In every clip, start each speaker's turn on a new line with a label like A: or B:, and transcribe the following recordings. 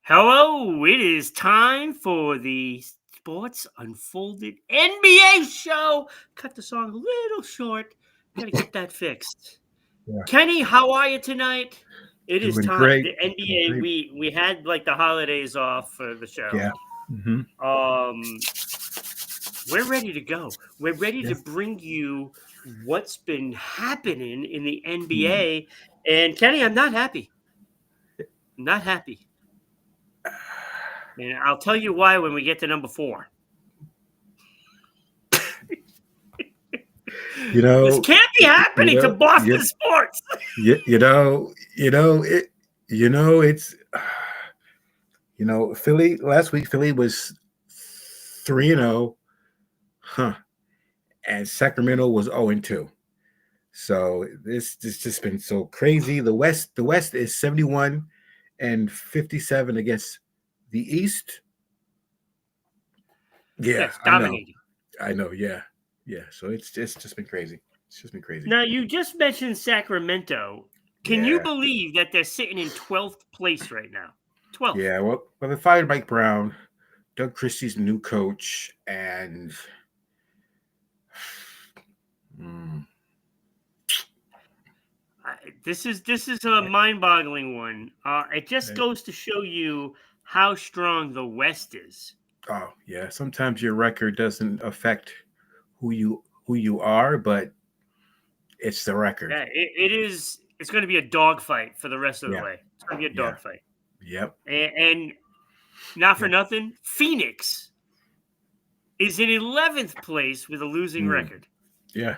A: Hello, it is time for the Sports Unfolded NBA show. Cut the song a little short. Gotta get that fixed.
B: Yeah.
A: Kenny, how are you tonight? It is
B: Doing
A: time.
B: great.
A: The NBA,
B: Great.
A: we had like the holidays off for the show.
B: Yeah. Mm-hmm.
A: We're ready to go. We're ready to
B: Yes.
A: bring you what's been happening in the NBA. And Kenny, I'm not happy. I'm not happy. And I'll tell you why when we get to number 4. This can't be happening to Boston sports.
B: Philly last week. Philly was 3-0, and Sacramento was 0-2. So this just been so crazy. The West is 71 and 57 against the East. Yeah,
A: Yes, dominating.
B: I know. Yeah. So it's just been crazy. It's just been crazy.
A: Now, you just mentioned Sacramento. Can you believe that they're sitting in 12th place right now? 12th.
B: Yeah, well, they fired Mike Brown. Doug Christie's the new coach, and
A: this is a mind-boggling one. It just goes to show you how strong the West is.
B: Oh yeah, sometimes your record doesn't affect who you are, but it's the record.
A: Yeah, it is. It's going to be a dogfight for the rest of the way. It's going to be a dogfight.
B: Yep.
A: And not for nothing, Phoenix is in 11th place with a losing record.
B: Yeah.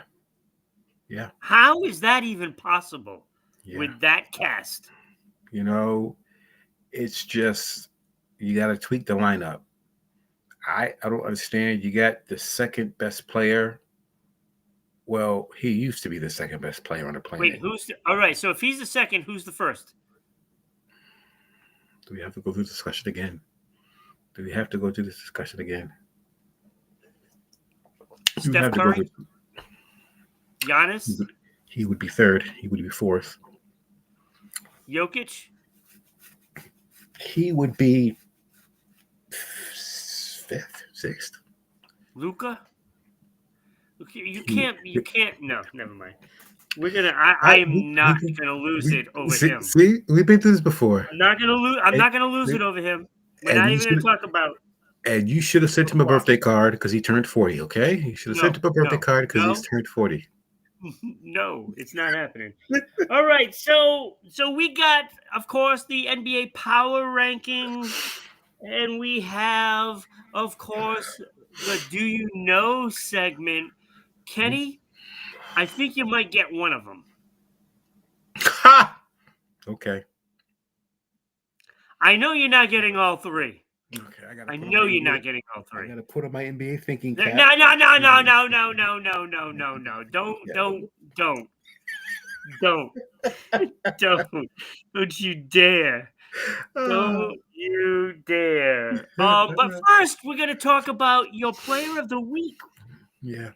A: How is that even possible with that cast?
B: It's just you got to tweak the lineup. I don't understand. You got the second best player. Well, he used to be the second best player on the planet.
A: Wait, all right? So if he's the second, who's the first?
B: Do we have to go through the discussion again?
A: Steph Curry? Giannis?
B: He would be third. He would be fourth.
A: Jokic?
B: He would be fifth, sixth.
A: Luka? You can't. No, never mind. I am not gonna lose it over him.
B: See, we've been through this before.
A: I'm not gonna lose it over him. We're not even gonna talk about.
B: And you should have sent him a birthday card because he turned 40. Okay, you should have sent him a birthday card because he's turned 40.
A: No, it's not happening. All right, so we got, of course, the NBA power rankings, and we have, of course, the Do You Know segment. Kenny, I think you might get one of them.
B: Okay.
A: I know you're not getting all three.
B: Okay,
A: I know you're not getting all three.
B: I gotta put on my NBA thinking cap.
A: No. Don't you dare. Don't you dare. But first, we're going to talk about your player of the week.
B: Yeah.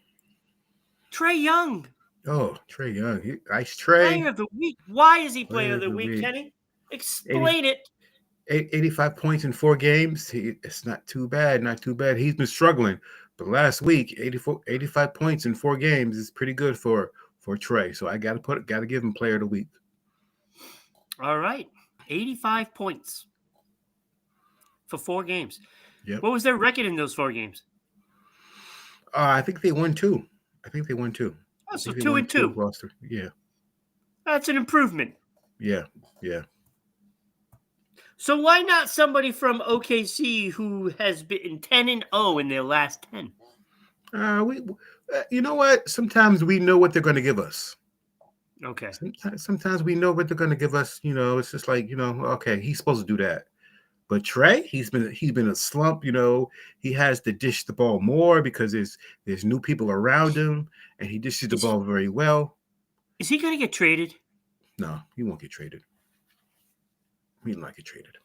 A: Trae Young.
B: Oh, Trae Young. Ice Trae.
A: Player of the week. Why is he player of the week, Kenny? Explain it.
B: 85 points in 4 games. It's not too bad. He's been struggling. But last week, 85 points in 4 games is pretty good for Trae. So I gotta give him player of the week.
A: All right. 85 points for 4 games.
B: Yep.
A: What was their record in those 4 games?
B: I think they won 2.
A: Oh, so 2-2.
B: Roster. Yeah.
A: That's an improvement.
B: Yeah.
A: So why not somebody from OKC who has been 10-0 in their last 10?
B: You know what? Sometimes we know what they're going to give us.
A: Okay.
B: Sometimes we know what they're going to give us. It's just like, okay, he's supposed to do that. But Trae, he's been a slump. He has to dish the ball more because there's new people around him, and he dishes the ball very well.
A: Is he going to get traded?
B: No, he won't get traded. He'd not get traded.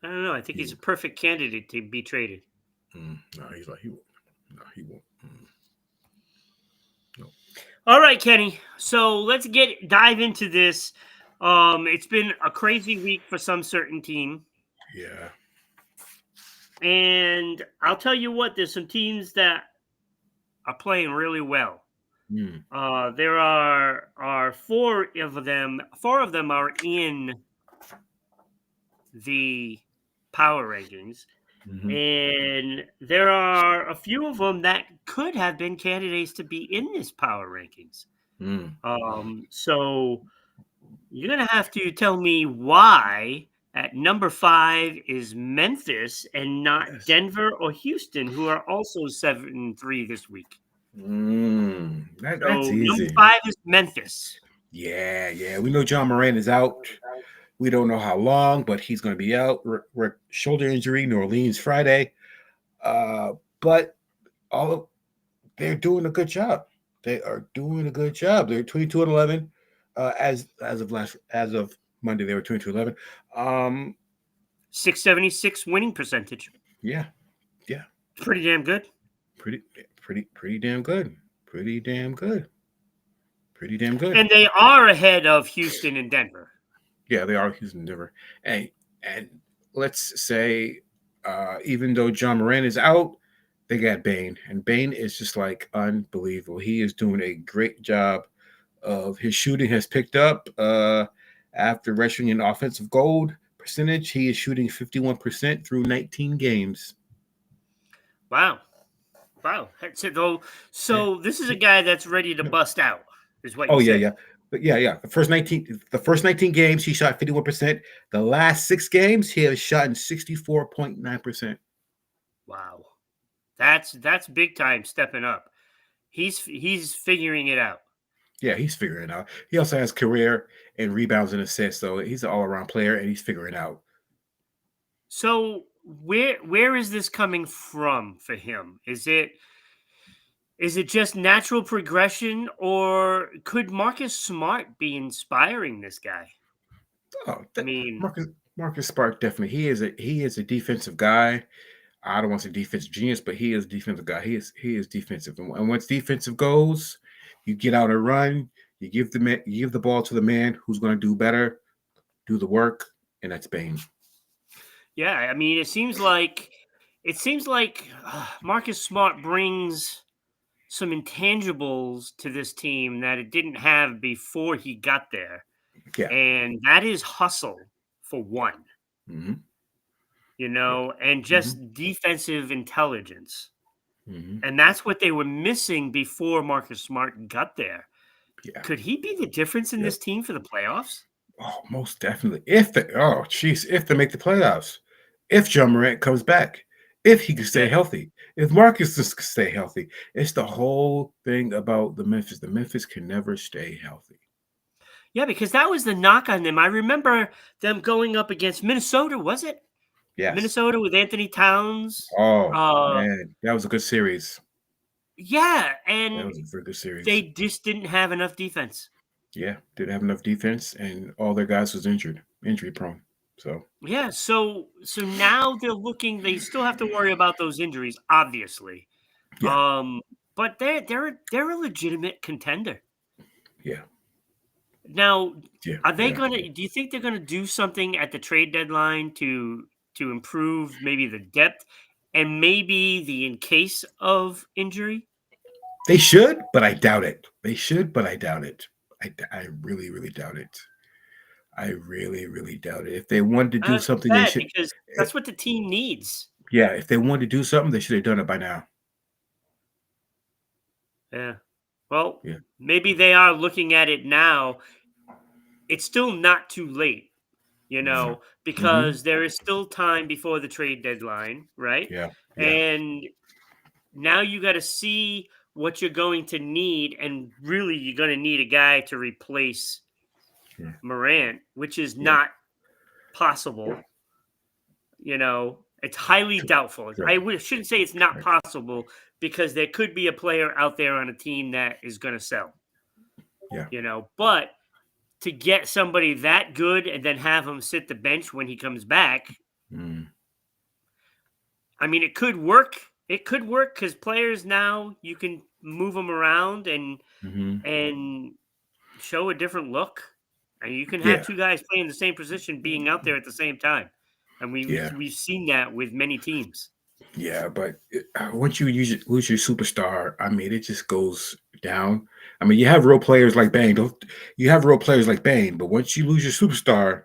A: I don't know. I think he's a perfect candidate to be traded.
B: No, he won't. No.
A: All right, Kenny. So let's dive into this. It's been a crazy week for some certain team.
B: Yeah.
A: And I'll tell you what, there's some teams that are playing really well.
B: Mm.
A: There are four of them. Four of them are in the power rankings,
B: Hmm.
A: and there are a few of them that could have been candidates to be in this power rankings.
B: Mm.
A: So you're gonna have to tell me why at number 5 is Memphis and not
B: Yes.
A: Denver or Houston, who are also 7-3 this week.
B: That's
A: So number
B: easy.
A: 5 is Memphis.
B: Yeah, yeah. We know John Moran is out. We don't know how long, but he's going to be out. Shoulder injury, New Orleans Friday. But all of, they're doing a good job. They are doing a good job. They're 22-11. As of Monday, they were 22-11.
A: 676 winning percentage.
B: Yeah, yeah.
A: Pretty damn good.
B: Pretty damn good. Pretty damn good. Pretty damn good.
A: And they are ahead of Houston and Denver.
B: Yeah, they are Houston Denver. And let's say, even though John Moran is out, they got Bain, and Bain is just like unbelievable. He is doing a great job. Of his shooting has picked up after registering an offensive gold percentage. He is shooting 51% through 19 games.
A: Wow. Wow. That's it, though.
B: Yeah.
A: So this is a guy that's ready to bust out, is what
B: Oh
A: you
B: yeah,
A: say.
B: yeah. But yeah. The first 19 games, he shot 51%. The last 6 games, he has shot in 64.9%.
A: Wow. That's big time stepping up. He's figuring it out.
B: Yeah, he's figuring it out. He also has career and rebounds and assists, so he's an all-around player, and he's figuring it out.
A: So where is this coming from for him? Is it just natural progression, or could Marcus Smart be inspiring this guy?
B: Oh,
A: I mean,
B: Marcus Smart definitely. He is a defensive guy. I don't want to say defensive genius, but he is a defensive guy. He is defensive, and once defensive goes, you get out and run. You give the ball to the man who's going to do better, do the work, and that's Bain.
A: yeah, I mean, it seems like Marcus Smart brings some intangibles to this team that it didn't have before he got there,
B: Yeah.
A: and that is hustle for one,
B: Mm-hmm. Yeah.
A: and
B: Mm-hmm.
A: just defensive intelligence.
B: Mm-hmm.
A: And that's what they were missing before Marcus Smart got there.
B: Yeah.
A: Could he be the difference in
B: Yep.
A: this team for the playoffs?
B: Oh, most definitely. If they make the playoffs, if John Morant comes back, if he can stay
A: Yeah.
B: healthy, if Marcus just can stay healthy, it's the whole thing about the Memphis. The Memphis can never stay healthy.
A: Yeah, because that was the knock on them. I remember them going up against Minnesota, was it?
B: Yes.
A: Minnesota with Anthony Towns.
B: Oh
A: Uh
B: man, that was a good series.
A: yeah,
B: That
A: and
B: was a very good series.
A: they just didn't have enough defense.
B: Yeah, didn't have enough defense, and all their guys was injury prone. So
A: Yeah, so now they still have to worry about those injuries, obviously.
B: yeah,
A: But they're a legitimate contender.
B: yeah,
A: Now,
B: yeah,
A: are they
B: yeah.
A: gonna do you think they're gonna do something at the trade deadline to improve maybe the depth and maybe the in case of injury?
B: They should, but I doubt it. They should, but I doubt it. I really, really doubt it. I really, really doubt it. If they wanted to do
A: That's
B: something, they
A: bad
B: should.
A: because
B: eh,
A: that's what the team needs.
B: Yeah, if they wanted to do something, they should have done it by now.
A: Yeah. Well,
B: Yeah.
A: maybe they are looking at it now. It's still not too late,
B: Yeah. Mm-hmm.
A: because there is still time before the trade deadline, right?
B: Yeah. Yeah.
A: And now you got to see what you're going to need, and really you're going to need a guy to replace
B: Yeah.
A: Morant, which is
B: Yeah.
A: not possible. It's highly doubtful.
B: Right.
A: Shouldn't say it's not
B: Right.
A: possible, because there could be a player out there on a team that is going to sell.
B: Yeah.
A: But to get somebody that good and then have him sit the bench when he comes back,
B: Mm.
A: I mean, it could work. It could work because players now you can move them around and
B: Mm-hmm.
A: and show a different look. And you can have
B: Yeah,
A: two guys playing the same position being out there at the same time. And
B: yeah,
A: we've seen that with many teams.
B: yeah. But once you lose your superstar, I mean, it just goes down. I mean, you have real players like Bane. Don't you have real players like Bane? But once you lose your superstar,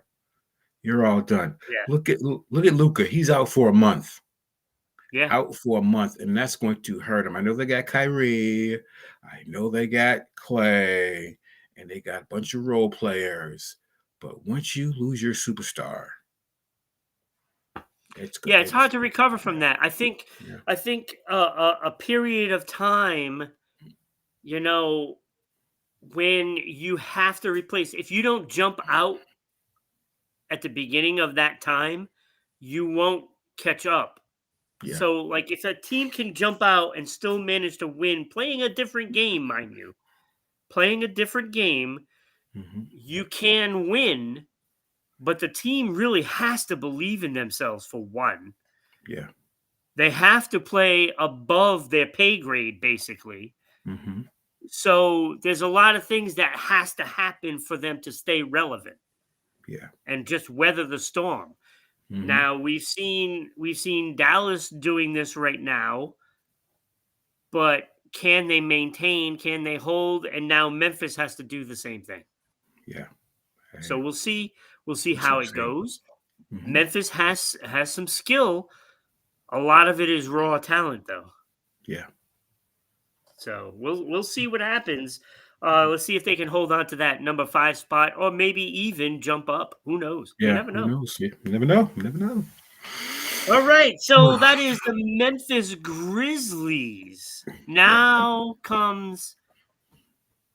B: you're all done.
A: Yeah.
B: Look at Luca. He's out for a month.
A: Yeah.
B: Out for a month, and that's going to hurt him. I know they got Kyrie. I know they got Clay, and they got a bunch of role players. But once you lose your superstar,
A: Yeah, it's hard to recover
B: yeah,
A: from that.
B: yeah,
A: I think a period of time, you know, when you have to replace, if you don't jump out at the beginning of that time, you won't catch up.
B: yeah.
A: So, like, if a team can jump out and still manage to win, playing a different game, mind you, playing a different game,
B: Hmm.
A: you can win, but the team really has to believe in themselves for one.
B: Yeah.
A: They have to play above their pay grade, basically.
B: Hmm.
A: So there's a lot of things that has to happen for them to stay relevant
B: Yeah.
A: and just weather the storm.
B: Hmm.
A: Now we've seen Dallas doing this right now, but can they maintain? Can they hold? And now Memphis has to do the same thing.
B: Yeah.
A: So
B: I,
A: we'll see. We'll see
B: I see
A: how
B: what
A: it
B: you're saying.
A: goes.
B: Hmm.
A: Memphis has some skill. A lot of it is raw talent, though.
B: Yeah.
A: So we'll see what happens. Let's see if they can hold on to that number 5 spot, or maybe even jump up. Who knows? You
B: Yeah.
A: never
B: Who
A: know.
B: knows? Yeah. You never know. You never know.
A: All right, so that is the Memphis Grizzlies.
B: Yeah.
A: Now comes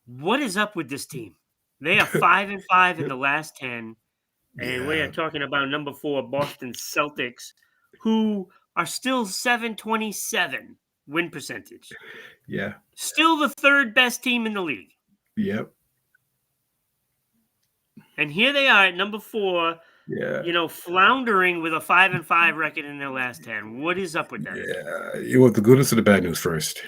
A: what is up with this team? They are 5-5 in the last 10, and we are
B: Yeah.
A: talking about number 4 Boston Celtics, who are still 727 win percentage.
B: Yeah.
A: Still the third best team in the league.
B: Yep.
A: And here they are at number 4,
B: Yeah.
A: floundering with a 5-5 record in their last 10. What is up with them?
B: Yeah. You want the good news or the bad news first?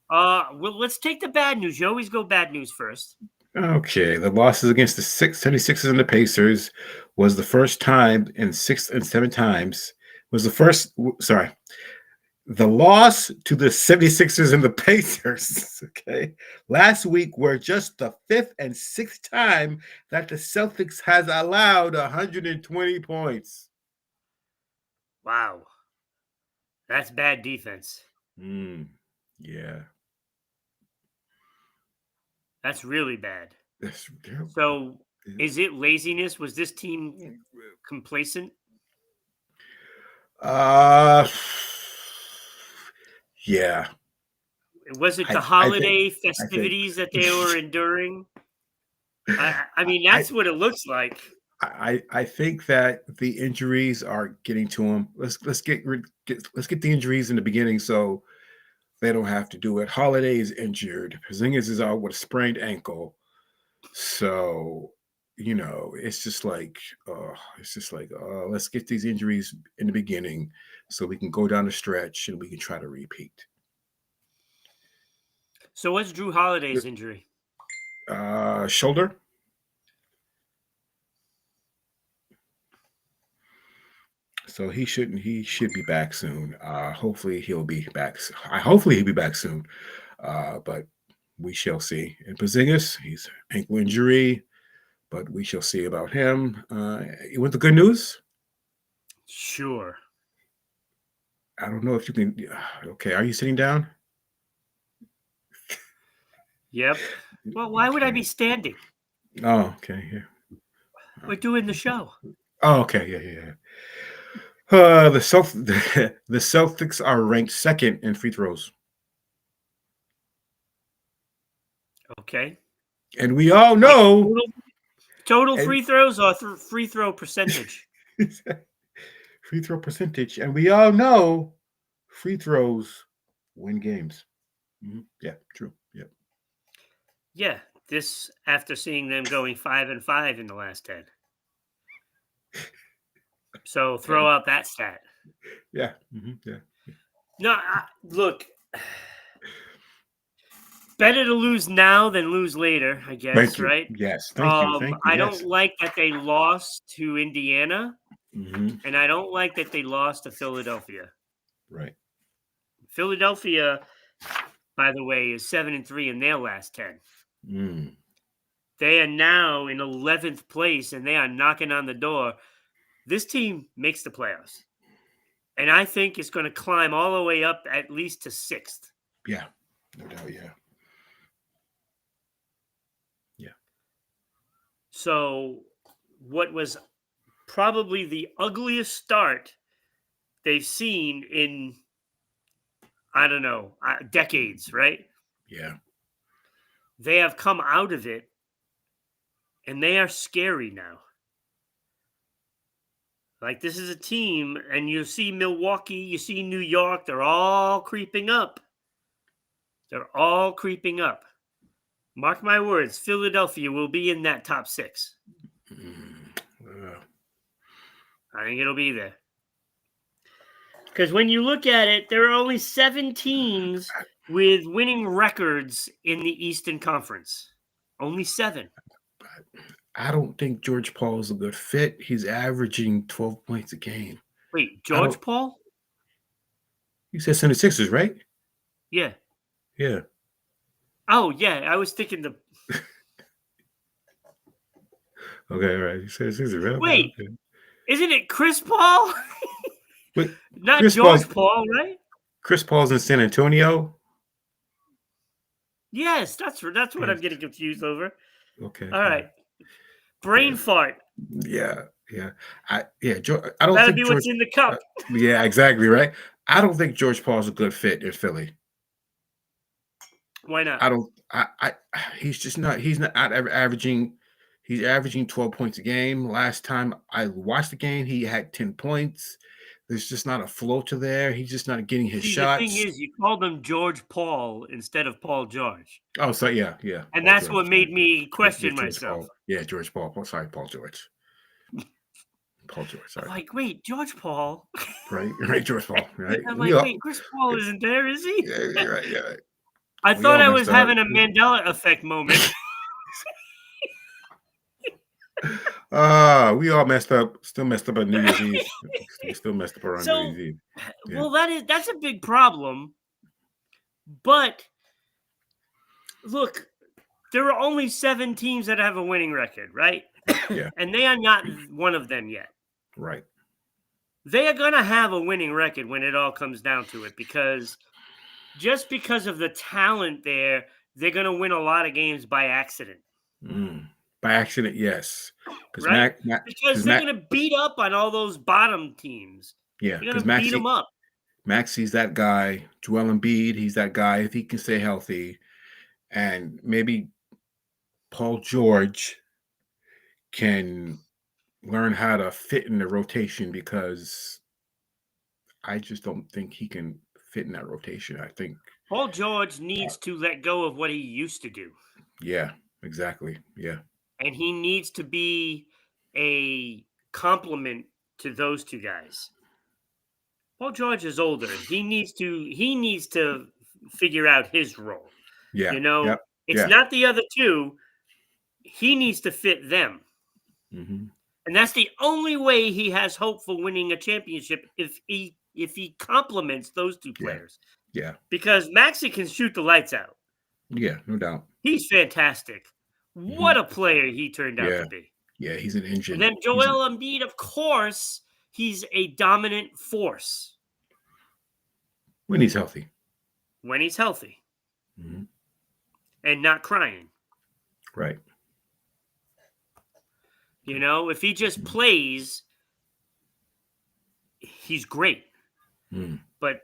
A: Well, let's take the bad news. You always go bad news first.
B: Okay, the losses against the 76ers and the Pacers was the first time in 6 and 7 times. Was the first, sorry, the loss to the 76ers and the Pacers, okay, last week were just the 5th and 6th time that the Celtics has allowed 120 points.
A: Wow. That's bad defense.
B: Yeah,
A: That's really bad.
B: that's,
A: So, is it laziness? Was this team complacent?
B: uh, yeah,
A: Was it the
B: I think,
A: holiday
B: I think.
A: festivities that they were enduring? I mean,
B: I,
A: that's what it looks like.
B: I think that the injuries are getting to him. Let's get the injuries in the beginning so they don't have to do it. Holiday is injured. Porzingis is out with a sprained ankle. So it's just like let's get these injuries in the beginning so we can go down the stretch and we can try to repeat.
A: So, what's Drew Holiday's injury?
B: Shoulder. So he should be back soon. Hopefully he'll be back. Hopefully he'll be back soon. But we shall see. And Porzingis, he's ankle injury, but we shall see about him. You want the good news?
A: Sure.
B: I don't know if you can. Okay, are you sitting down?
A: Yep. Well, why would I be
B: Okay.
A: standing?
B: Oh, okay. Yeah.
A: We're doing the show.
B: Oh, okay. Yeah, yeah, yeah. The Celtics are ranked second in free throws,
A: Okay.
B: and we all
A: Like
B: know.
A: total
B: And
A: free throws or free throw percentage?
B: free throw percentage, and we all know free throws win games. Yeah, true. Yeah,
A: Yeah. This after seeing them going 5-5 in the last 10. So throw
B: and
A: out that stat.
B: yeah, yeah.
A: No, look, better to lose now than lose later, I guess,
B: Thank you.
A: right?
B: Yes. Thank you. Thank you.
A: I
B: Yes.
A: don't like that they lost to Indiana,
B: Hmm.
A: and I don't like that they lost to Philadelphia.
B: Right.
A: Philadelphia, by the way, is 7-3 in their last 10.
B: Mm.
A: They are now in 11th place, and they are knocking on the door. This team makes the playoffs, and I think it's going to climb all the way up at least to 6th.
B: Yeah. No doubt. Yeah. Yeah.
A: So, what was probably the ugliest start they've seen in, I don't know, decades, right?
B: Yeah.
A: They have come out of it, and they are scary now. Like, this is a team, and you see Milwaukee, you see New York, they're all creeping up. They're all creeping up. Mark my words, Philadelphia will be in that top 6.
B: Uh,
A: I think it'll be there. Because when you look at it, there are only 7 teams with winning records in the Eastern Conference. Only 7.
B: I don't think George Paul is a good fit. He's averaging 12 points a game.
A: Wait,
B: I
A: George
B: don't.
A: Paul?
B: You said 76ers, right?
A: Yeah.
B: Yeah.
A: Oh, yeah. I was thinking the.
B: Okay. All right. You said 76ers, right?
A: Wait,
B: Okay.
A: isn't it Chris Paul?
B: Wait,
A: Not
B: Chris
A: George
B: Paul's
A: Paul, right?
B: Chris Paul's in San Antonio.
A: Yes, that's what I'm
B: Yes.
A: getting confused over.
B: Okay.
A: All
B: All
A: right.
B: right.
A: Brain fart.
B: Yeah. Yeah. I don't
A: That'll
B: think
A: be
B: George.
A: what's in the cup.
B: Yeah. Exactly. Right. I don't think George Paul's a good fit in Philly.
A: Why not?
B: I don't. He's just not. He's not averaging. He's averaging 12 points a game. Last time I watched the game, he had 10 points. There's just not a flow to there. He's just not getting his
A: See, the thing
B: shots.
A: is, you called him George Paul instead of Paul George.
B: Oh, so yeah, yeah.
A: And
B: Paul
A: that's
B: George.
A: what made me question
B: George
A: myself.
B: Paul. Yeah, George Paul. Sorry, Paul George. Paul George. Sorry.
A: Like, wait, George Paul?
B: Right, George Paul. Right.
A: I'm
B: We
A: like,
B: all.
A: wait, Chris Paul isn't there, is he?
B: Yeah, you're right. Yeah. Right.
A: I
B: We
A: thought
B: all
A: I
B: messed
A: was
B: up.
A: having a Mandela effect moment.
B: We all messed up. Still messed up on New Year's Eve. We still messed up around New
A: So,
B: Year's Eve. Yeah.
A: well, that's a big problem. But look, there are only 7 teams that have a winning record, right?
B: Yeah.
A: And they are not one of them yet.
B: Right.
A: They are going to have a winning record when it all comes down to it, because just because of the talent there, they're going to win a lot of games by accident.
B: By accident, yes.
A: Right? Because they're going to beat up on all those bottom teams.
B: Yeah,
A: they're going to beat them up.
B: Maxi's that guy. Joel Embiid, he's that guy if he can stay healthy. And maybe Paul George can learn how to fit in the rotation, because I just don't think he can fit in that rotation. I think
A: Paul George needs to let go of what he used to do.
B: Yeah, exactly. Yeah.
A: And he needs to be a complement to those 2 guys. Paul George is older. He needs to figure out his role.
B: Yeah.
A: You know,
B: Yep.
A: it's not the other 2. He needs to fit them.
B: Mm-hmm.
A: And that's the only way he has hope for winning a championship, if he complements those 2 players.
B: Yeah.
A: Because Maxey can shoot the lights out.
B: Yeah, no doubt.
A: He's fantastic. What a player he turned out to be.
B: Yeah, he's an engine.
A: And then Joel Embiid, of course, he's a dominant force.
B: When he's healthy.
A: When he's healthy.
B: Mm-hmm.
A: And not crying.
B: Right.
A: You know, if he just plays, he's great. But,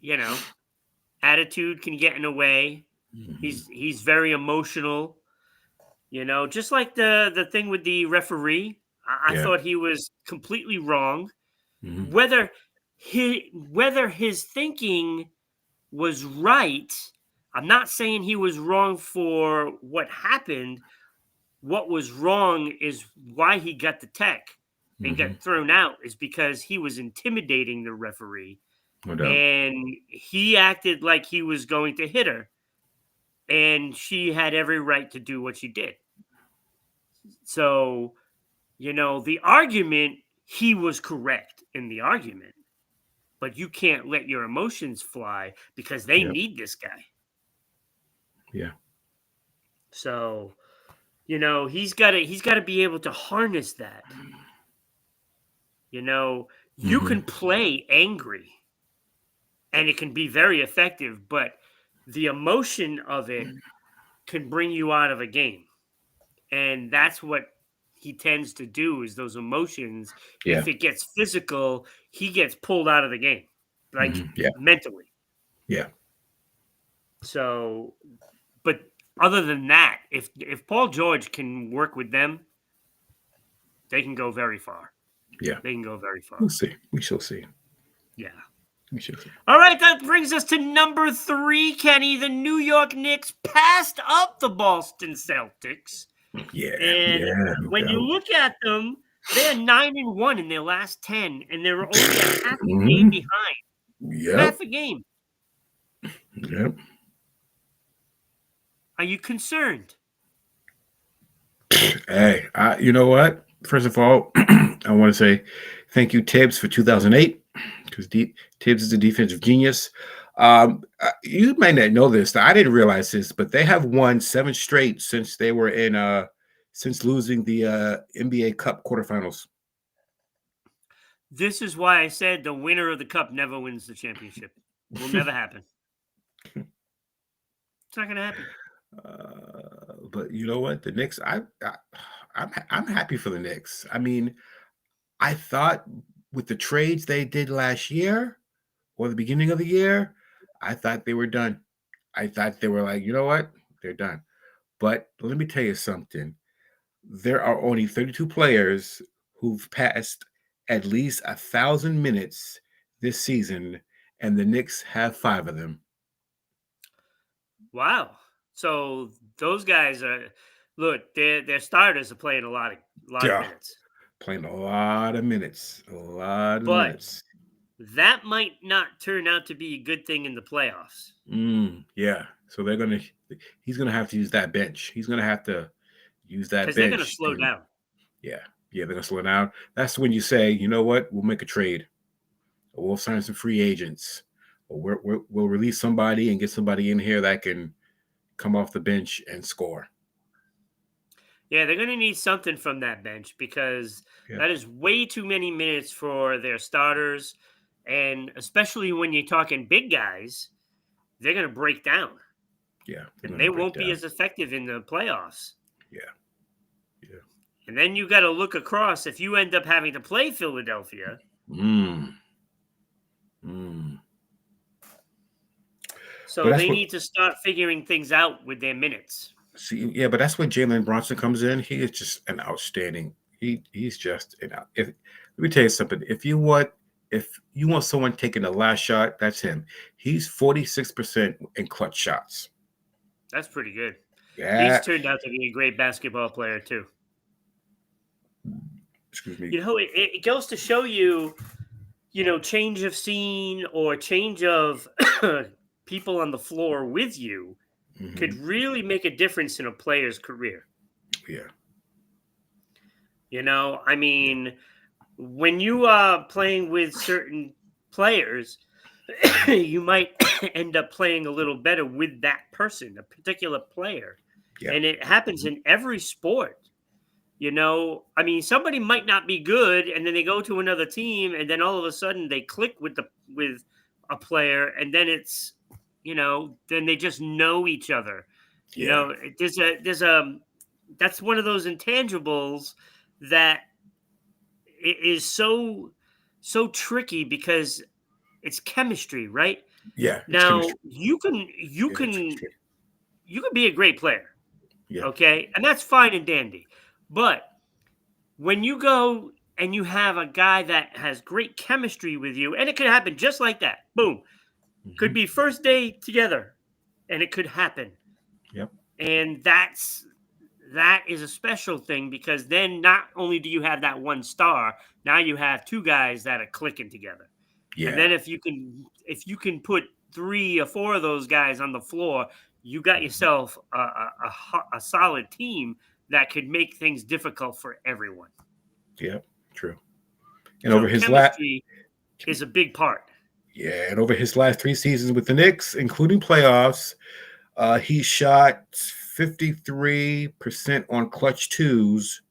A: you know, attitude can get in the way. Mm-hmm. He's very emotional. You know, just like the thing with the referee, I thought he was completely wrong. Mm-hmm. Whether his thinking was right, I'm not saying he was wrong for what happened. What was wrong is why he got the tech and got thrown out, is because he was intimidating the referee. No doubt. And he acted like he was going to hit her. and she had every right to do what she did. So, the argument, he was correct in the argument, but you can't let your emotions fly because they
B: Yep.
A: need this guy.
B: Yeah.
A: So, he's got to be able to harness that. You
B: Hmm.
A: can play angry and it can be very effective, but the emotion of it can bring you out of a game. And that's what he tends to do is those emotions.
B: Yeah.
A: If it gets physical, he gets pulled out of the game, like
B: Yeah.
A: mentally.
B: Yeah.
A: So, but other than that, if Paul George can work with them, they can go very far.
B: Yeah.
A: They can go very
B: We'll
A: far.
B: see. We shall see.
A: Yeah.
B: We shall see.
A: All right, that brings us to number 3, Kenny. The New York Knicks passed up the Boston Celtics.
B: Yeah.
A: And
B: Yeah. No
A: when you
B: doubt.
A: look at them, they're 9-1 in their last 10, and they're only a half a game
B: Hmm.
A: behind.
B: Yep.
A: Half a game.
B: Yep.
A: Are you concerned?
B: Hey, you know what? First of all, I want to say thank you, Tibbs, for 2008, because Tibbs is a defensive genius. You might not know this. I didn't realize this, but they have won 7 straight since they were since losing the NBA Cup quarterfinals.
A: This is why I said the winner of the cup never wins the championship. Will never happen. It's not going to happen.
B: But you know what? The Knicks, I'm happy for the Knicks. I mean, I thought with the trades they did last year or the beginning of the year, I thought they were done. I thought they were like, you know what? They're done. But let me tell you something. There are only 32 players who've passed at least 1,000 minutes this season, and the Knicks have 5 of them.
A: Wow. So those guys are look, their starters are playing a lot of
B: Yeah,
A: minutes.
B: playing a lot of minutes. A lot of
A: But
B: minutes.
A: that might not turn out to be a good thing in the playoffs.
B: Yeah. So he's gonna have to use that bench. He's gonna have to use that
A: Because they're going to
B: bench.
A: slow
B: And
A: down.
B: yeah, they're gonna slow down. That's when you say, you know what, we'll make a trade, or we'll sign some free agents, or we'll release somebody and get somebody in here that can come off the bench and score.
A: Yeah, they're going to need something from that bench because
B: Yeah,
A: that is way too many minutes for their starters. And especially when you're talking big guys, they're going to break down
B: yeah, they're
A: and
B: gonna
A: they
B: break
A: won't be
B: down.
A: as effective in the playoffs.
B: Yeah, yeah.
A: And then you got to look across. If you end up having to play Philadelphia,
B: Mm, mm. But
A: so
B: that's
A: they
B: what
A: need to start figuring things out with their minutes.
B: see. Yeah, but that's when Jalen Bronson comes in. He is just an outstanding. He's just an out. If let me tell you something. If you want someone taking the last shot, that's him. He's 46% in clutch shots.
A: That's pretty good. He's
B: Yeah.
A: turned out to be a great basketball player, too.
B: Excuse me.
A: It goes to show you, change of scene or change of people on the floor with you could
B: Hmm.
A: really make a difference in a player's career.
B: Yeah.
A: I
B: Yeah.
A: mean, when you are playing with certain players, you might end up playing a little better with that person, a particular player.
B: Yeah.
A: And it happens in every sport. I mean, somebody might not be good, and then they go to another team, and then all of a sudden they click with a player, and then then they just know each other.
B: Yeah.
A: There's a that's one of those intangibles that is so tricky because it's chemistry, right?
B: Yeah. It's
A: Now
B: chemistry.
A: you
B: Yeah. It's
A: can
B: chemistry.
A: you can be a great player,
B: Yeah.
A: okay, and that's fine and dandy, but when you go and you have a guy that has great chemistry with you, and it could happen just like that. Boom. Could
B: Hmm.
A: be first day together, and it could happen.
B: Yep.
A: And that is a special thing because then not only do you have that one star, now you have two guys that are clicking together. And
B: Yeah.
A: then if you can put 3 or 4 of those guys on the floor, you got yourself a solid team that could make things difficult for everyone.
B: Yep, true. And
A: So
B: over his last,
A: chemistry is a big part.
B: yeah, and over his last 3 seasons with the Knicks, including playoffs, he shot 53% on clutch twos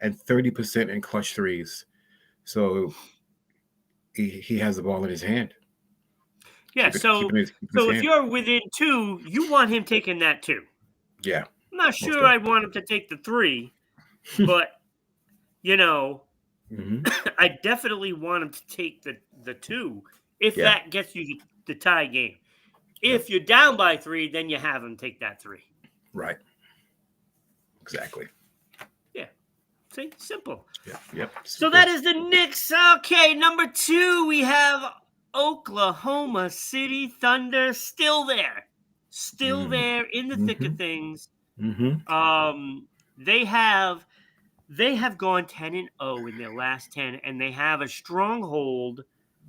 B: and 30% in clutch threes. So he has the ball in his hand.
A: Yeah,
B: Keep his
A: so if
B: hand.
A: you're within 2, you want him taking that 2.
B: Yeah,
A: I'm not
B: most
A: sure
B: definitely.
A: I'd want him to take the 3, but you know,
B: Hmm.
A: I definitely want him to take the 2 if
B: Yeah,
A: that gets you the tie game.
B: yep,
A: If you're down by 3, then you have him take that 3.
B: right, exactly.
A: Yeah. See, simple.
B: Yep.
A: So that is the Knicks. Okay, number 2, we have Oklahoma City Thunder still there in the thick of
B: Mm-hmm.
A: things.
B: Mm-hmm.
A: They have gone 10-0 in their last 10, and they have a stronghold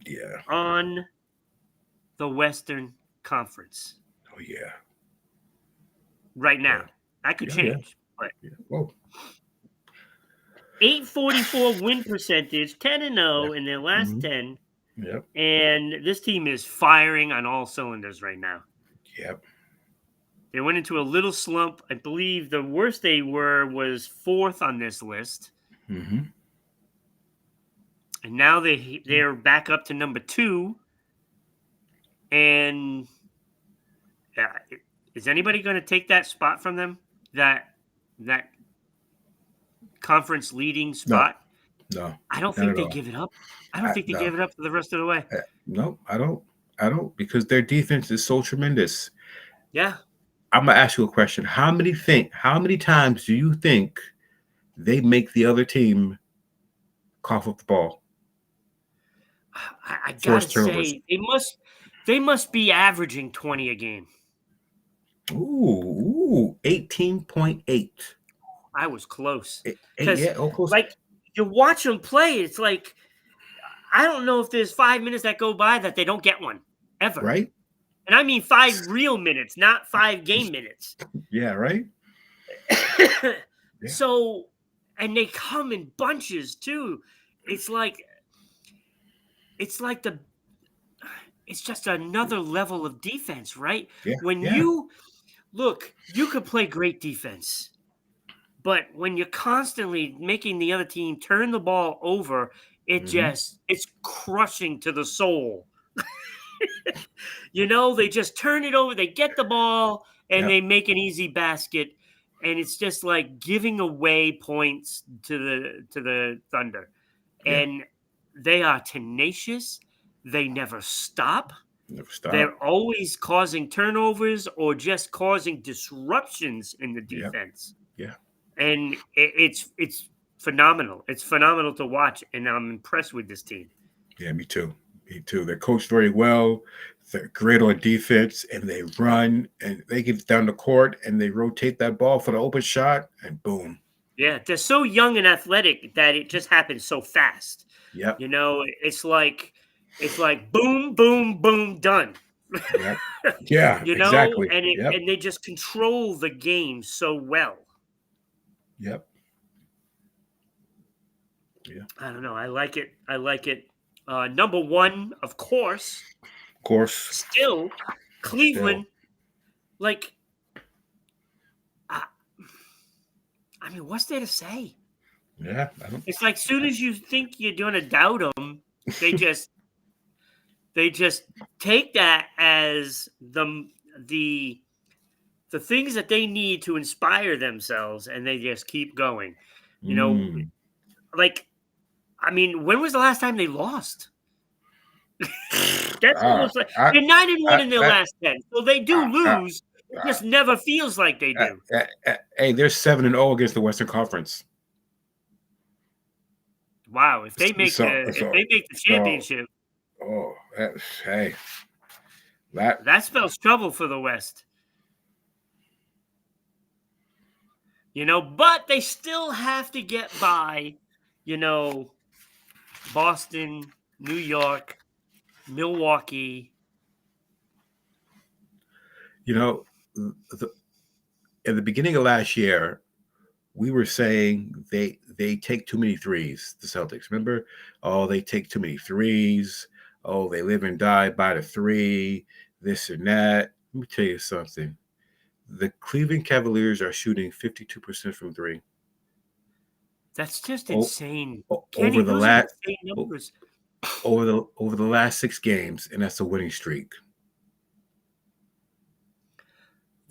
B: Yeah.
A: on the Western Conference
B: Oh yeah.
A: right
B: Yeah.
A: now. That could
B: Yeah. Yeah.
A: change, but
B: Yeah. Whoa.
A: 844 win percentage, 10-0 in their last
B: Mm-hmm.
A: 10,
B: Yep.
A: and this team is firing on all cylinders right now.
B: Yep.
A: They went into a little slump. I believe the worst they were was 4th on this list,
B: Mm-hmm.
A: and now they're back up to number 2. And is anybody going to take that spot from them? That conference leading
B: No.
A: spot?
B: No.
A: I don't
B: Not
A: think
B: at
A: they
B: all.
A: give it up. I don't think they
B: No.
A: give it up for the rest of the way.
B: No. I don't. I don't because their defense is so tremendous.
A: Yeah.
B: I'm gonna ask you a question. How many times do you think they make the other team cough up the ball?
A: I gotta
B: Force turnovers.
A: say they must be averaging 20 a game.
B: Ooh, 18.8.
A: I was close because
B: Yeah, oh, close.
A: like you watch them play, it's like I don't know if there's 5 minutes that go by that they don't get one ever,
B: Right?
A: and I mean 5 real minutes, not 5 game minutes.
B: Yeah, right? Yeah.
A: So, and they come in bunches too. It's like it's like the it's just another level of defense, right?
B: Yeah.
A: When
B: Yeah.
A: you look, you could play great defense, but when you're constantly making the other team turn the ball over,
B: Hmm.
A: it's crushing to the soul. They just turn it over, they get the ball, and
B: Yep.
A: they make an easy basket, and it's just like giving away points to the Thunder.
B: Yeah.
A: And they are tenacious. They never stop.
B: Never
A: They're
B: stop.
A: always causing turnovers or just causing disruptions in the
B: Yeah.
A: defense.
B: Yeah.
A: And it's phenomenal. It's phenomenal to watch, and I'm impressed with this team.
B: Yeah, me too. Me too. They're coached very well. They're great on defense, and they run and they get down the court and they rotate that ball for the open shot, and boom.
A: Yeah, they're so young and athletic that it just happens so fast.
B: Yep.
A: It's like boom, boom, boom, done.
B: Yep. Yeah. Exactly. Yep.
A: And they just control the game so well.
B: Yep. Yeah.
A: I don't know. I like it. I like it. Number 1, of course,
B: Of course.
A: still Cleveland. Like, I mean, what's there to say?
B: Yeah. I don't.
A: It's like soon as you think you're going to doubt them, they just take that as the things that they need to inspire themselves, and they just keep going. You know,
B: Mm.
A: like I mean, when was the last time they lost? That's
B: Ah,
A: almost like
B: I,
A: they're 9-1 in their
B: I,
A: last 10, so they do
B: I,
A: lose. It just never feels like they do.
B: hey, they're 7-0 against the Western Conference.
A: Wow, if they make
B: So,
A: the
B: so, so,
A: championship,
B: oh, hey,
A: that spells trouble for the West. But they still have to get by, Boston, New York, Milwaukee.
B: the, in the beginning of last year, we were saying they take too many threes. The Celtics, remember? Oh, they take too many threes. Oh, they live and die by the three. This and that. Let me tell you something. The Cleveland Cavaliers are shooting 52% from three.
A: That's just
B: Oh,
A: insane.
B: over
A: Kenny,
B: the
A: those are
B: last
A: insane numbers.
B: over the last 6 games, and that's a winning streak.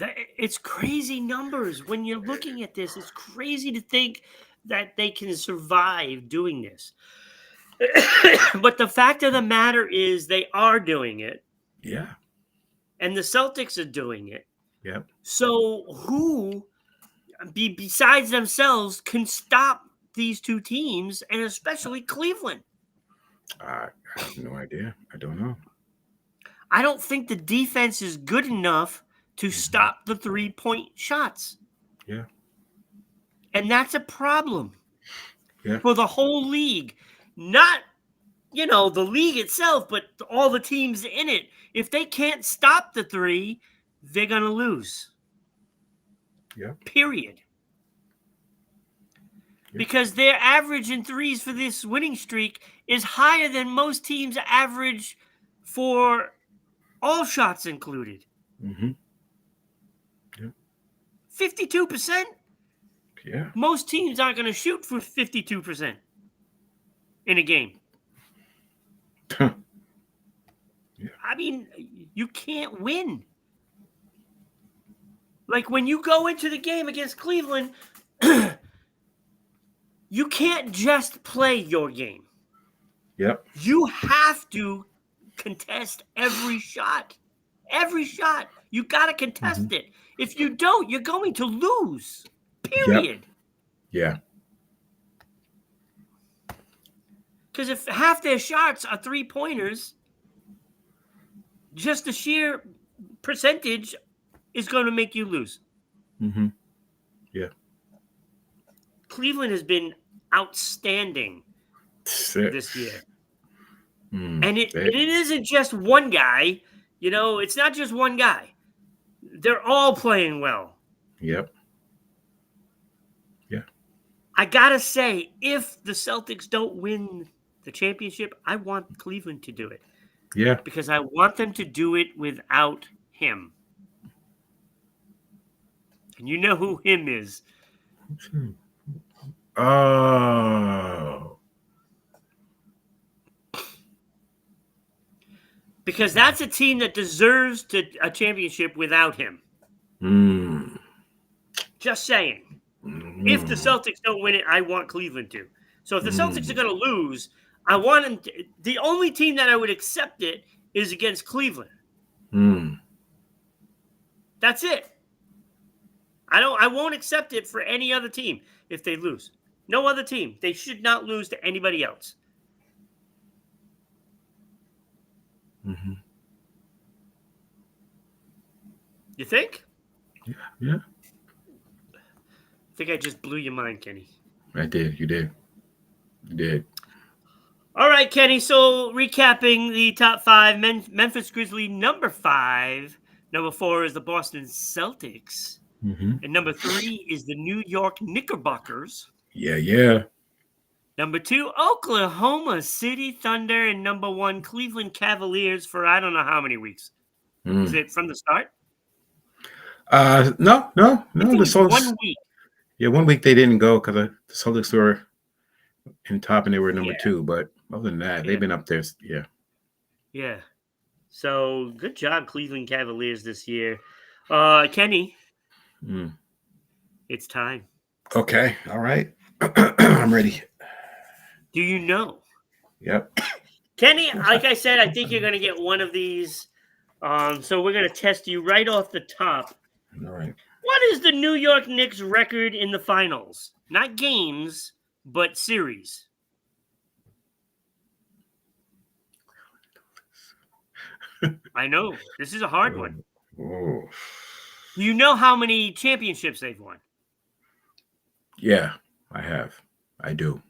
A: It's crazy numbers. When you're looking at this, it's crazy to think that they can survive doing this. But the fact of the matter is they are doing it,
B: Yeah.
A: and the Celtics are doing it.
B: Yep.
A: So who besides themselves can stop these two teams, and especially Cleveland?
B: I have no idea. I don't know.
A: I don't think the defense is good enough to stop the 3-point shots.
B: Yeah.
A: And that's a problem
B: Yeah.
A: for the whole league. Not, the league itself, but all the teams in it. If they can't stop the three, they're going to lose.
B: Yeah.
A: Period.
B: Yeah.
A: Because their average in threes for this winning streak is higher than most teams' average for all shots included.
B: Mm-hmm. Yeah.
A: 52%?
B: Yeah.
A: Most teams aren't going to shoot for 52% in a game.
B: Yeah.
A: I mean, you can't win. Like when you go into the game against Cleveland, you can't just play your game.
B: Yep.
A: You have to contest every shot. Every shot. You got to contest it. If you don't, you're going to lose. Period.
B: Yep. Yeah.
A: Because if half their shots are 3-pointers, just the sheer percentage is going to make you lose.
B: Mm-hmm. Yeah.
A: Cleveland has been outstanding this year. And it isn't just one guy. It's not just one guy. They're all playing well.
B: Yep. Yeah.
A: I got to say, if the Celtics don't win the championship, I want Cleveland to do it.
B: Yeah.
A: Because I want them to do it without him. And you know who him is.
B: Oh.
A: Because that's a team that deserves a championship without him. Just saying. If the Celtics don't win it, I want Cleveland to. So if the Celtics are going to lose, I want them to. The only team that I would accept it is against Cleveland. That's it. I won't accept it for any other team if they lose. No other team. They should not lose to anybody else.
B: Mm-hmm.
A: You think?
B: Yeah.
A: I think I just blew your mind, Kenny.
B: I did. You did. You did.
A: All right, Kenny. So recapping the top 5, Memphis Grizzlies number 5. Number 4 is the Boston Celtics. And number 3 is the New York Knickerbockers.
B: Yeah.
A: Number 2, Oklahoma City Thunder. And number 1, Cleveland Cavaliers for I don't know how many weeks. Is it from the start?
B: No. The Celtics,
A: 1 week.
B: Yeah, 1 week they didn't go because the Celtics were in top and they were number 2. But other than that, they've been up there. Yeah.
A: Yeah. So good job, Cleveland Cavaliers this year. Kenny, it's time.
B: Okay. All right. I'm ready.
A: Do you know?
B: Yep.
A: Kenny, like I said, I think you're going to get one of these. So we're going to test you right off the top.
B: All right.
A: What is the New York Knicks record in the finals? Not games, but series. I know. This is a hard one.
B: Oh.
A: Do you know how many championships they've won?
B: Yeah, I have. I do.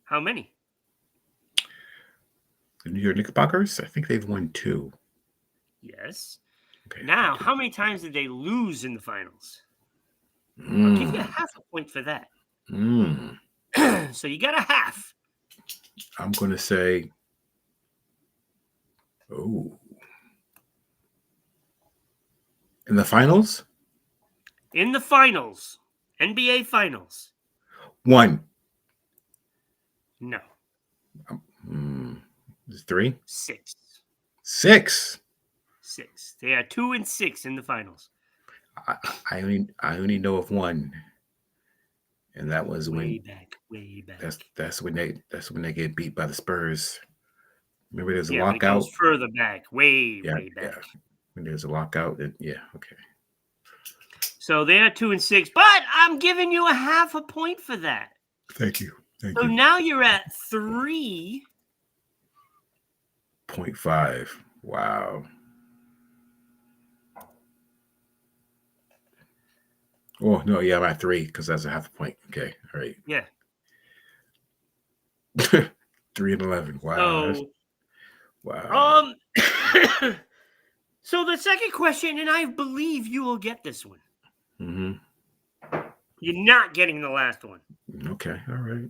A: How many?
B: The New York Knickerbockers? I think they've won 2.
A: Yes.
B: Okay.
A: Now,
B: Okay.
A: how many times did they lose in the finals? I'll give you a half a point for that.
B: Mm.
A: So you got a half.
B: I'm going to say, oh, in the finals,
A: In the finals, NBA finals.
B: 1.
A: No,
B: Mm. Is it 3?
A: 6.
B: 6.
A: 6. They are 2-6 in the finals.
B: I only know of one, and that was
A: Way
B: when
A: back, way back.
B: that's when they get beat by the Spurs. Remember, there's a
A: Yeah, but it goes
B: lockout.
A: further back, way,
B: Yeah,
A: way
B: yeah.
A: back.
B: When there's a lockout, yeah, okay.
A: So they are 2-6, but I'm giving you a half a point for that.
B: Thank you. Thank
A: So
B: you.
A: now you're at 3.
B: 0.5. Wow. Oh no, yeah, I'm at 3 because that's a half a point. Okay, all right.
A: Yeah.
B: 3 and 11. Wow.
A: So,
B: Wow.
A: so the second question, and I believe you will get this one.
B: Mm-hmm.
A: You're not getting the last one.
B: Okay, all right.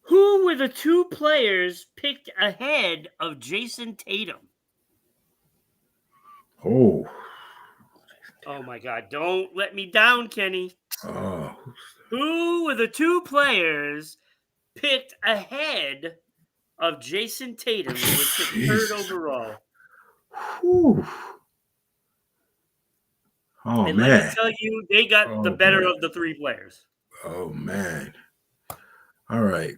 A: Who were the 2 players picked ahead of Jason Tatum?
B: Oh.
A: Oh my God! Don't let me down, Kenny.
B: Oh.
A: Who were the 2 players picked ahead of Jason Tatum, who was picked 3rd
B: Jesus.
A: overall?
B: Whew. Oh
A: And let me
B: man.
A: tell you, they got the
B: Oh
A: better
B: man.
A: of the 3 players.
B: Oh man. All right.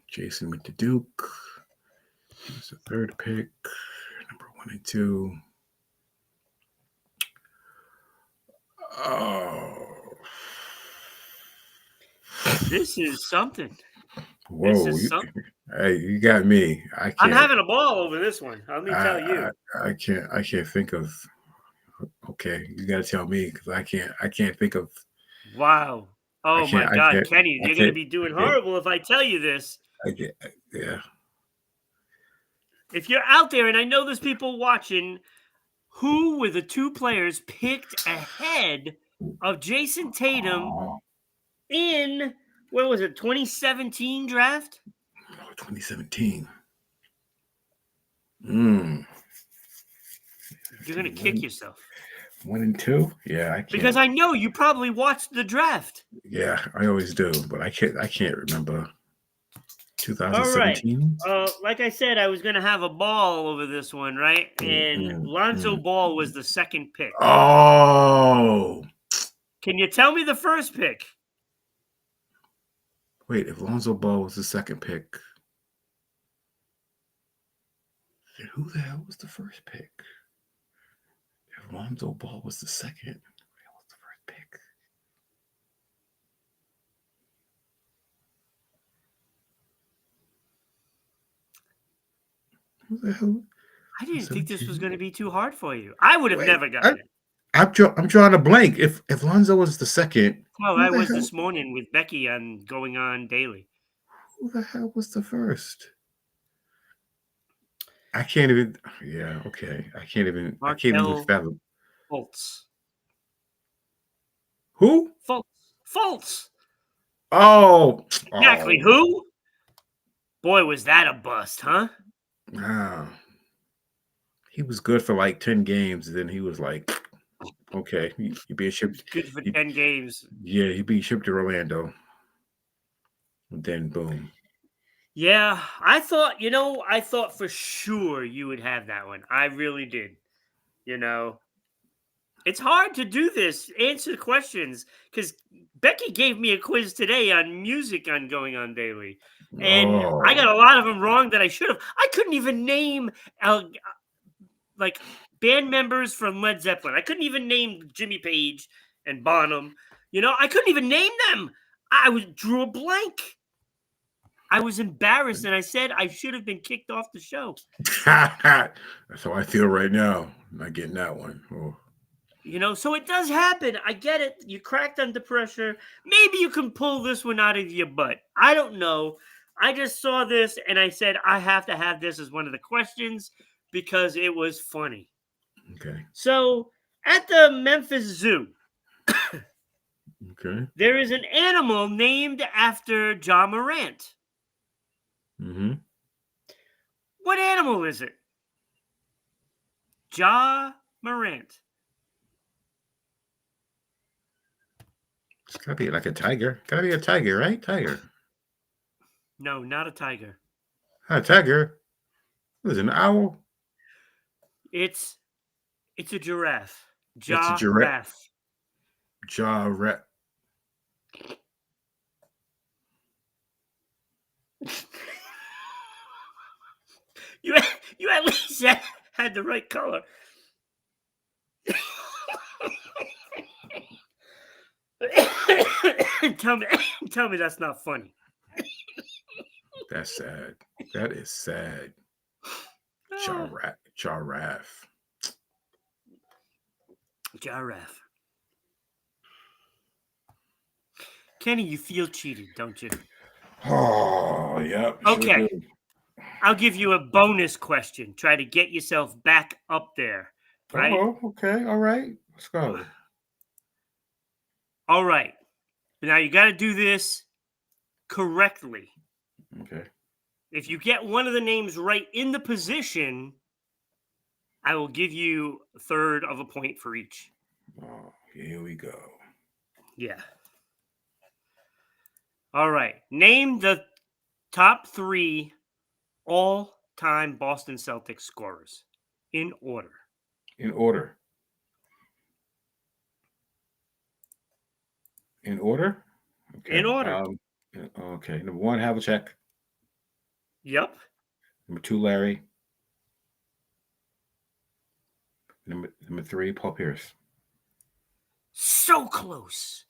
B: Jason went to Duke. He was the 3rd pick. Number 1 and 2. Oh.
A: This is something. This
B: Whoa.
A: is something.
B: Hey, you got me. I
A: I'm
B: can't.
A: having a ball over this one. Let me tell
B: I,
A: you.
B: I can't. I can't think of. Okay, you got to tell me because I can't. I can't think of.
A: Wow.
B: I
A: Oh
B: can't.
A: my
B: I
A: God,
B: can't.
A: Kenny,
B: I
A: you're going to
B: can't.
A: be
B: I
A: doing
B: can't.
A: horrible if I tell you this.
B: I can't. Yeah.
A: If you're out there, and I know there's people watching, who were the 2 players picked ahead of Jason Tatum in, what was it, 2017 draft?
B: 2017. Mm.
A: You're going to kick yourself.
B: 1 and 2. Yeah, I
A: Because
B: can't.
A: I know you probably watched the draft.
B: Yeah, I always do, but I can't. I can't remember.
A: All right.
B: 2017.
A: Like I said, I was going to have a ball over this one, right? And Lonzo Ball was the second pick.
B: Oh,
A: Can you tell me the first pick?
B: wait. If Lonzo Ball was the second pick, then who the hell was the first pick? If Lonzo Ball was the second, who was the first pick? Who the hell?
A: I didn't think this was
B: 17.
A: going to be too hard for you. I would have
B: Wait,
A: never gotten it.
B: I'm drawing a blank. If Lonzo was the second,
A: Well,
B: who
A: I
B: the
A: was
B: hell?
A: this morning with Becky on Going On Daily.
B: Who the hell was the first? I can't even. Yeah, okay. I can't even. I can't even
A: Markel
B: fathom.
A: Fultz.
B: Who?
A: Fultz.
B: Oh,
A: Exactly.
B: oh,
A: Who? Boy, was that a bust, huh?
B: ah. He was good for like 10 games, and then he was like, okay, he being shipped.
A: Good for
B: He,
A: 10 games.
B: yeah, he being shipped to Orlando. And then boom.
A: Yeah, I thought for sure you would have that one. I really did. You know, it's hard to do this, answer questions, because Becky gave me a quiz today on music on Going On Daily, and I got
B: Oh,
A: a lot of them wrong that I should have. I couldn't even name like band members from Led Zeppelin. I couldn't even name Jimmy Page and Bonham. I couldn't even name them. Drew a blank. I was embarrassed, and I said I should have been kicked off the show.
B: that's how I feel right now. Not getting that one. Oh.
A: So it does happen. I get it. You cracked under pressure. Maybe you can pull this one out of your butt. I don't know. I just saw this and I said I have to have this as one of the questions because it was funny.
B: Okay.
A: So at the Memphis Zoo,
B: Okay.
A: there is an animal named after John Morant.
B: Mm-hmm.
A: What animal is it? Ja Morant.
B: It's gotta be like a tiger. Gotta be a tiger, right? Tiger.
A: No, not a tiger.
B: Not a tiger. What is it, an owl?
A: It's a giraffe.
B: It's a giraffe.
A: Giraffe.
B: Giraffe.
A: you you at least had the right color. tell me tell me that's not funny.
B: That's sad. That is sad. Giraffe. Giraffe.
A: Giraffe. Kenny, you feel cheated, don't you?
B: Oh, yeah.
A: Okay.
B: Sure do.
A: I'll give you a bonus question. Try to get yourself back up there. Right?
B: Oh, okay. All right. Let's go.
A: All right. Now you got to do this correctly.
B: Okay.
A: If you get one of the names right in the position, I will give you a third of a point for each.
B: Oh, here we go.
A: Yeah. All right. Name the top 3 all-time Boston Celtics scorers in order.
B: In order. In order? Okay.
A: In order.
B: Okay. Number 1, Havlicek.
A: Yep.
B: Number 2, Larry. Number 3, Paul Pierce.
A: So close.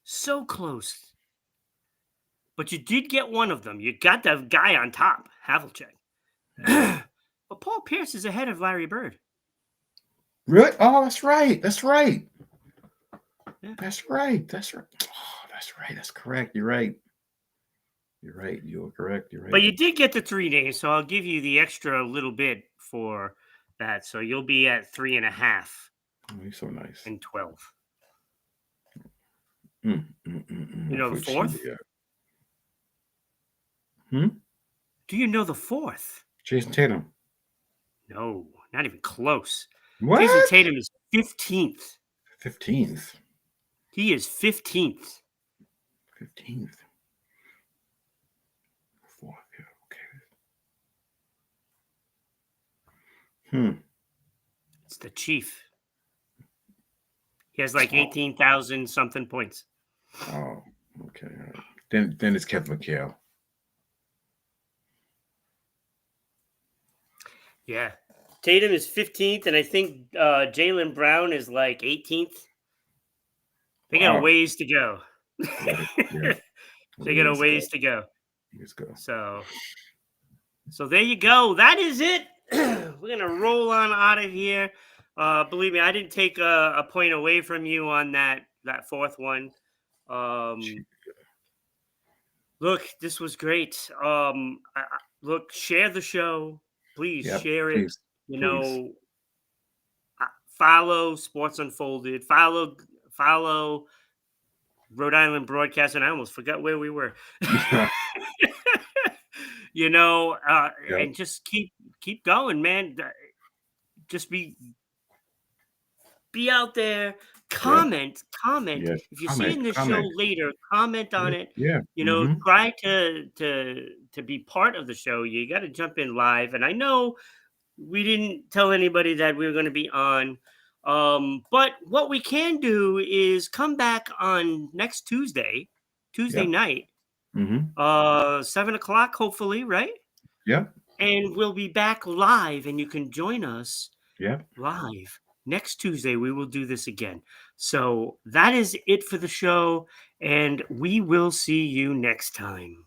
A: So close. But you did get one of them. You got the guy on top, Havlicek. But Paul Pierce is ahead of Larry Bird.
B: Really? Oh, that's right. That's right.
A: Yeah.
B: That's right. That's right. Oh, that's right. That's correct. You're right. You're right. You're correct. You're right.
A: But you did get the 3 names, so I'll give you the extra little bit for that. So you'll be at 3.5
B: Oh, you're so nice.
A: and 12.
B: You
A: You know the 4th?
B: Hmm?
A: Do you know the 4th?
B: Jason Tatum.
A: No, not even close.
B: What?
A: Jason Tatum is 15th.
B: 15th.
A: He is 15th.
B: 15th. 4th. Yeah, okay.
A: It's the Chief. He has like 18,000 something points.
B: Oh, okay. All right. Then it's Kevin McHale.
A: Yeah. Tatum is 15th, and I think Jaylen Brown is like 18th. They got a ways to go.
B: Yeah.
A: They got a ways to go.
B: Let's go.
A: So there you go. That is it. We're gonna roll on out of here. Believe me, I didn't take a point away from you on that 4th one. Look, this was great. Look, share the show. Please share it.
B: Please.
A: You know, follow Sports Unfolded. Follow Rhode Island Broadcasting. I almost forgot where we were. You know, and just keep going, man. Just be out there. Comment.
B: Yes.
A: If you're seeing this show later, comment on it.
B: Yeah.
A: You know, try to be part of the show. You got to jump in live. And I know we didn't tell anybody that we were going to be on. But what we can do is come back on next Tuesday night, 7:00, hopefully, right?
B: Yeah.
A: And we'll be back live, and you can join us live next Tuesday. We will do this again. So that is it for the show, and we will see you next time.